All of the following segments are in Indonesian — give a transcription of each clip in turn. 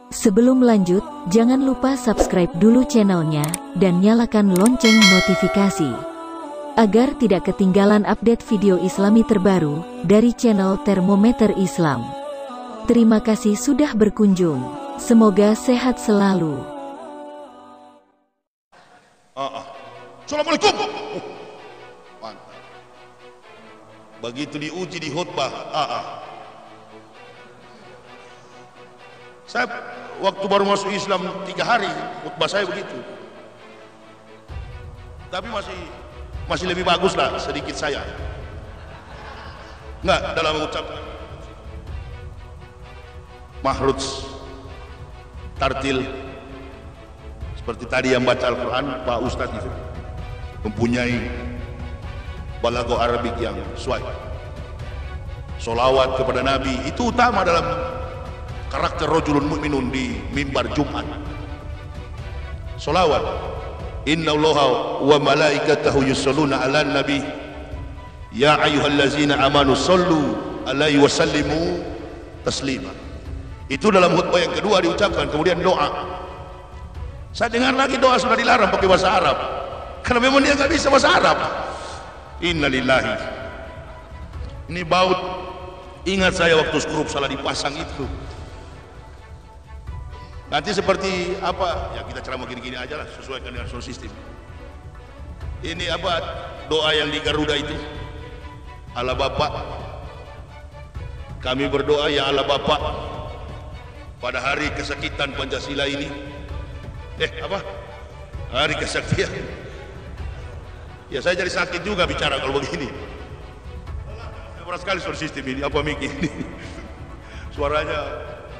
Sebelum lanjut, jangan lupa subscribe dulu channelnya, dan nyalakan lonceng notifikasi, agar tidak ketinggalan update video islami terbaru, dari channel Termometer Islam. Terima kasih sudah berkunjung, semoga sehat selalu. Assalamualaikum. Mantap. Begitu diuji di khutbah, Saya waktu baru masuk Islam 3 hari, khutbah saya begitu. Tapi masih lebih bagus lah sedikit saya. Enggak, dalam mengucapkan mahruj, tartil, seperti tadi yang baca Al-Quran, Pak Ustadz itu mempunyai balaghah Arabik yang sesuai. Solawat kepada Nabi itu utama dalam karakter rajulun mu'minun di mimbar Jumat. Solawat, innallaha wa malaikatahu yusholluna ala nabi ya ayyuhallazina amanu sallu alaihi wa sallimu taslima. Itu dalam khutbah yang kedua diucapkan. Kemudian doa. Saya dengar lagi doa sudah dilarang pakai bahasa Arab, karena memang dia nggak bisa bahasa Arab. Innalillahi. Ini baut. Ingat saya waktu skrup salah dipasang itu. Nanti seperti apa? Ya kita ceramah gini-gini aja lah, sesuaikan dengan sound system. Ini apa doa yang di Garuda itu? Allah Bapa, kami berdoa ya Allah Bapa, pada hari kesakitan Pancasila ini, hari kesaktian. Ya saya jadi sakit juga bicara kalau begini. Berat sekali sound system ini, apa mic ini? Suaranya,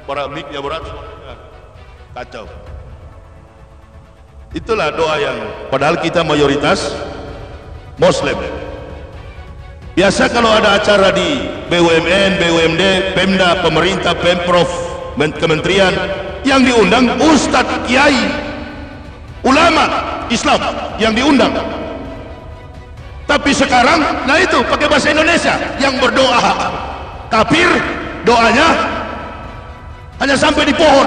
para mic-nya berat, suaranya kacau. Itulah doa yang, padahal kita mayoritas Muslim. Biasa kalau ada acara di BUMN, BUMD, Pemda, pemerintah, Pemprov, kementerian, yang diundang Ustadz, Kiai, ulama Islam yang diundang. Tapi sekarang, nah itu pakai bahasa Indonesia yang berdoa kafir, doanya hanya sampai di pohon.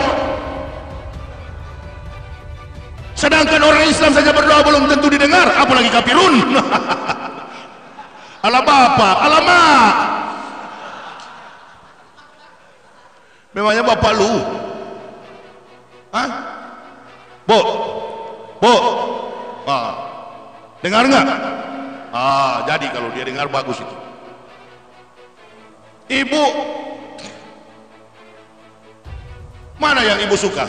Sedangkan orang Islam saja berdoa belum tentu didengar, apalagi kafirun. Allah Bapa, Allah Ma. Memangnya bapak lu? Bu, dengar nggak? Jadi kalau dia dengar bagus itu. Ibu, mana yang ibu suka?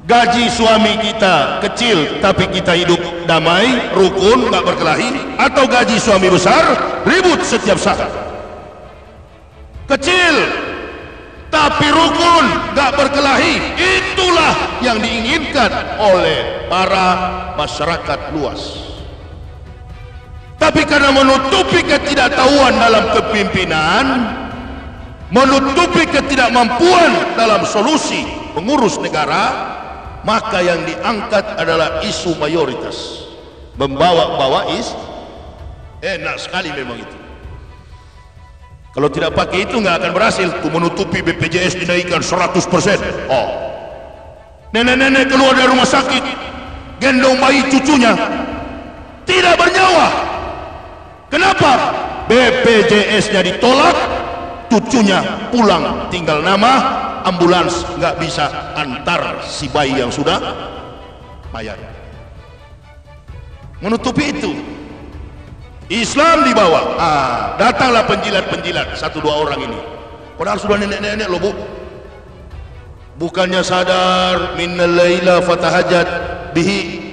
Gaji suami kita kecil tapi kita hidup damai, rukun, nggak berkelahi, atau gaji suami besar, ribut setiap saat? Kecil tapi rukun, nggak berkelahi, itulah yang diinginkan oleh para masyarakat luas. Tapi karena menutupi ketidaktahuan dalam kepimpinan, menutupi ketidakmampuan dalam solusi mengurus negara, maka yang diangkat adalah isu mayoritas, membawa-bawa enak sekali memang itu. Kalau tidak pakai itu nggak akan berhasil tuh, menutupi BPJS dinaikkan 100%. Nenek-nenek keluar dari rumah sakit gendong bayi cucunya tidak bernyawa. Kenapa? BPJS-nya ditolak, cucunya pulang tinggal nama, ambulans nggak bisa antar si bayi yang sudah mayat. Menutupi itu, Islam dibawa. Datanglah penjilat-penjilat 1-2 orang ini, padahal sudah nenek-nenek loh bu. Bukannya sadar, minnal laila fatahajjat bihi,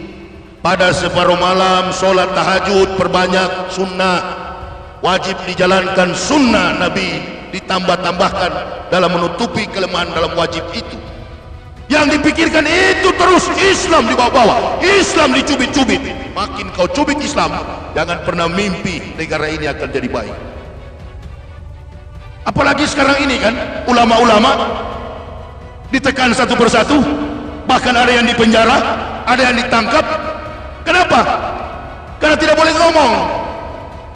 pada separuh malam sholat tahajud, perbanyak sunnah, wajib dijalankan sunnah Nabi, ditambah-tambahkan dalam menutupi kelemahan dalam wajib itu. Yang dipikirkan itu terus Islam dibawa-bawa, Islam dicubit-cubit. Makin kau cubit Islam, jangan pernah mimpi negara ini akan jadi baik. Apalagi sekarang ini kan, ulama-ulama ditekan satu persatu, bahkan ada yang dipenjara, ada yang ditangkap. Kenapa? Karena tidak boleh ngomong.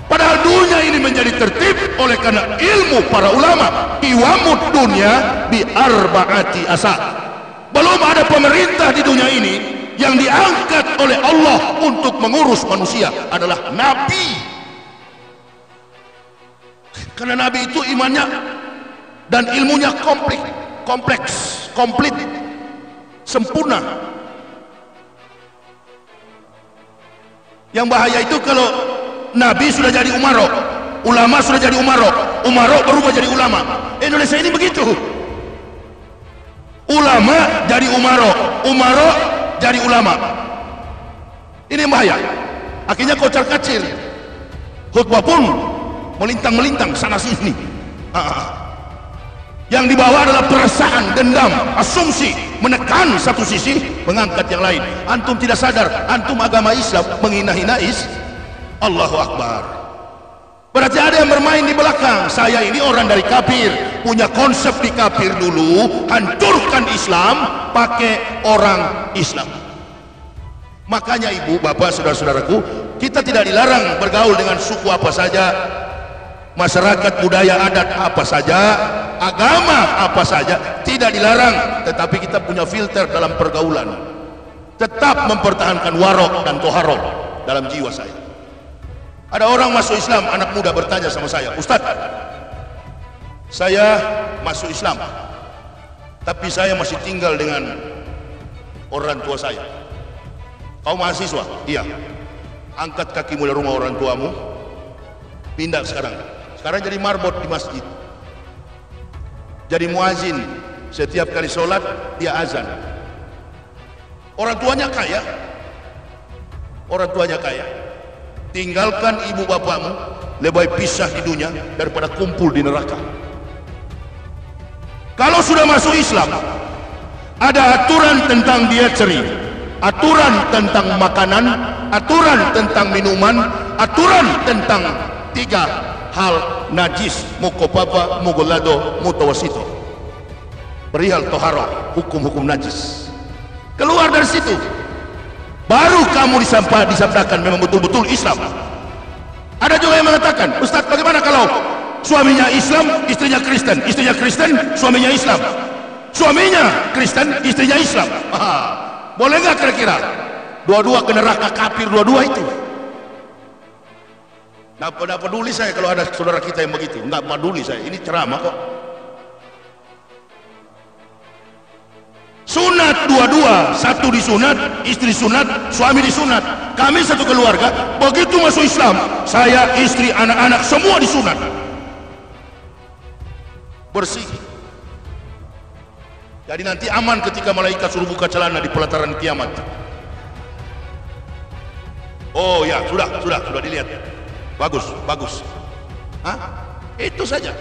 Padahal dunia ini menjadi tertib oleh karena ilmu para ulama. Qiwamud dunya bi arba'ati asa. Belum ada pemerintah di dunia ini yang diangkat oleh Allah untuk mengurus manusia adalah nabi. Karena nabi itu imannya dan ilmunya kompleks, komplit, sempurna. Yang bahaya itu kalau nabi sudah jadi umaro, ulama sudah jadi umaro, umaro berubah jadi ulama. Indonesia ini begitu. Ulama jadi umaro, umaro jadi ulama. Ini bahaya. Akhirnya kocar kacir. Khutbah pun melintang-melintang sana sini. Yang dibawa adalah perasaan, dendam, asumsi, menekan satu sisi, mengangkat yang lain. Antum tidak sadar, antum agama Islam menghina-hina Allahu Akbar. Berarti ada yang bermain di belakang. Saya ini orang dari kafir, punya konsep di kafir dulu, hancurkan Islam pakai orang Islam. Makanya ibu, bapak, saudara-saudaraku, kita tidak dilarang bergaul dengan suku apa saja, masyarakat, budaya, adat apa saja, agama apa saja, tidak dilarang. Tetapi kita punya filter dalam pergaulan, tetap mempertahankan warok dan toharok dalam jiwa saya. Ada orang masuk Islam, anak muda bertanya sama saya, Ustaz, saya masuk Islam tapi saya masih tinggal dengan orang tua saya. Kau mahasiswa? Iya. Angkat kakimu dari rumah orang tuamu, pindah sekarang jadi marbot di masjid, jadi muazin. Setiap kali sholat dia azan. Orang tuanya kaya, tinggalkan ibu bapakmu, lebih baik pisah di dunia daripada kumpul di neraka. Kalau sudah masuk Islam, ada aturan tentang dietary, aturan tentang makanan, aturan tentang minuman, aturan tentang 3 hal najis: mukopapa, mugolado, mutawasito. Perihal toharo, hukum-hukum najis. Keluar dari situ, baru kamu disabdakan memang betul-betul Islam. Ada juga yang mengatakan, Ustaz, bagaimana kalau suaminya Islam, istrinya Kristen, istrinya Kristen, suaminya Islam, suaminya Kristen, istrinya Islam? Boleh nggak kira-kira? Dua-dua ke neraka kafir, dua-dua itu. Nggak peduli saya kalau ada saudara kita yang begitu, nggak peduli saya. Ini ceramah kok. Sunat dua-dua, satu disunat, istri sunat, suami disunat. Kami satu keluarga, begitu masuk Islam, saya, istri, anak-anak semua disunat. Bersih. Jadi nanti aman ketika malaikat suruh buka celana di pelataran kiamat. Oh ya, sudah dilihat. Bagus. Itu saja.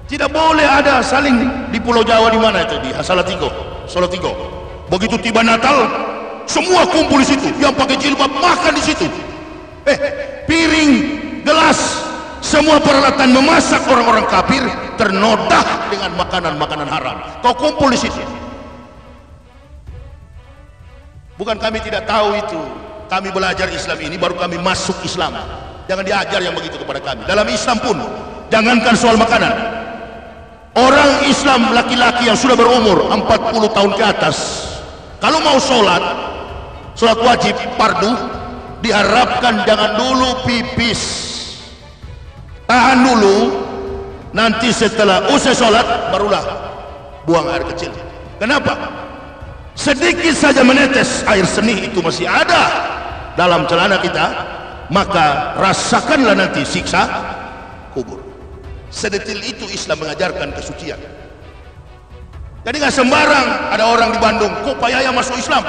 Tidak boleh ada saling di Pulau Jawa, di mana itu, di Salatiga. Begitu tiba Natal, semua kumpul di situ. Yang pakai jilbab makan di situ. Piring, gelas, semua peralatan memasak orang-orang kafir ternodah dengan makanan-makanan haram. Kau kumpul di situ. Bukan kami tidak tahu itu. Kami belajar Islam ini baru kami masuk Islam. Jangan diajar yang begitu kepada kami. Dalam Islam pun, jangankan soal makanan. Orang Islam laki-laki yang sudah berumur 40 tahun ke atas, kalau mau sholat wajib fardu, diharapkan jangan dulu pipis, tahan dulu, nanti setelah usai sholat barulah buang air kecil. Kenapa? Sedikit saja menetes air seni itu masih ada dalam celana kita, maka rasakanlah nanti siksa kubur. Sedetil itu Islam mengajarkan kesucian. Jadi nggak sembarang ada orang di Bandung, kok Pak Yaya masuk Islam?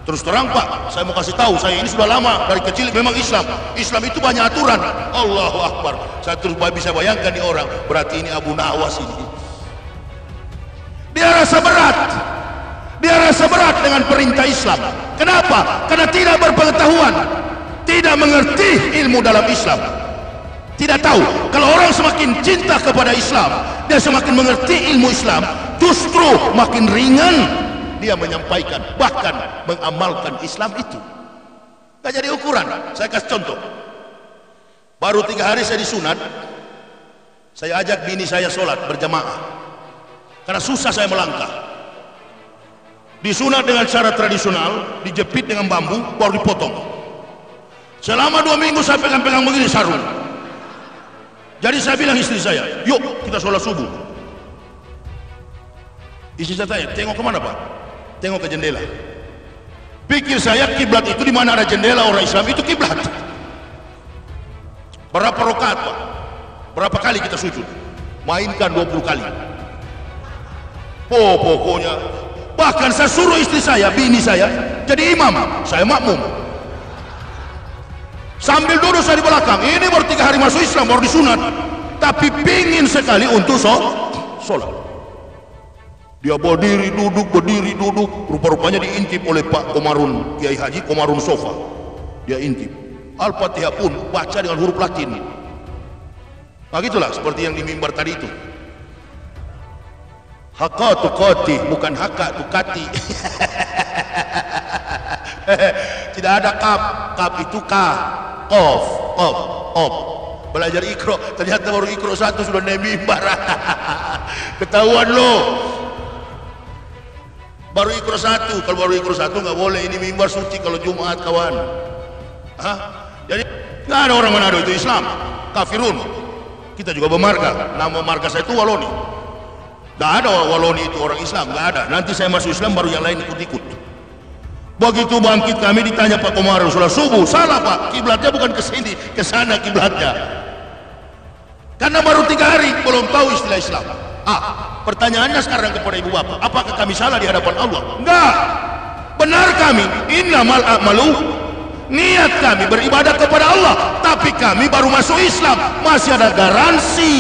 Terus terang Pak, saya mau kasih tahu, saya ini sudah lama dari kecil memang Islam. Islam itu banyak aturan. Allahu Akbar. Saya terus bisa bayangkan di orang, berarti ini Abu Nawas ini. Dia rasa berat dengan perintah Islam. Kenapa? Karena tidak berpengetahuan, tidak mengerti ilmu dalam Islam. Tidak tahu. Kalau orang semakin cinta kepada Islam, dia semakin mengerti ilmu Islam, justru makin ringan dia menyampaikan, bahkan mengamalkan Islam itu. Gak jadi ukuran. Saya kasih contoh. Baru 3 hari saya disunat, saya ajak bini saya sholat berjamaah karena susah saya melangkah. Disunat dengan cara tradisional, dijepit dengan bambu baru dipotong. Selama 2 minggu saya pegang-pegang begini sarung. Jadi saya bilang istri saya, yuk kita sholat subuh. Istri saya tanya, tengok kemana Pak? Tengok ke jendela. Pikir saya kiblat itu di mana ada jendela orang Islam itu kiblat. Berapa rakaat Pak? Berapa kali kita sujud? Mainkan 20 kali. Pokoknya bahkan saya suruh istri saya, bini saya jadi imam, saya makmum. Sambil duduk saya di belakang. Ini baru 3 hari masuk Islam, baru disunat, tapi pingin sekali untuk sholat. Dia berdiri duduk, rupa-rupanya diintip oleh Pak Komarun, Kiai Haji Komarun Sofa. Dia intip Al-Fatihah pun baca dengan huruf Latin. Nah gitulah seperti yang di mimbar tadi itu. Haka tukati, bukan haka tukati. Tidak ada kaf, kaf itu ka, of. Belajar ikro, ternyata baru ikro 1 sudah naik mimbar. Ketahuan lo. Baru ikro 1, kalau baru ikro 1 nggak boleh. Ini mimbar suci kalau Jumat kawan. Jadi nggak ada orang Manado itu Islam, kafirun. Kita juga bermarga, nama marga saya itu Waloni. Nggak ada Waloni itu orang Islam, nggak ada. Nanti saya masuk Islam baru yang lain ikut-ikut. Begitu bangkit kami ditanya Pak Komar, sholat subuh. Salah Pak, kiblatnya bukan ke sini, ke sana kiblatnya. Karena baru 3 hari belum tahu istilah Islam. Pertanyaannya sekarang kepada ibu bapak, apakah kami salah di hadapan Allah? Enggak, benar kami. Innamal a'malu, niat kami beribadah kepada Allah, tapi kami baru masuk Islam, masih ada garansi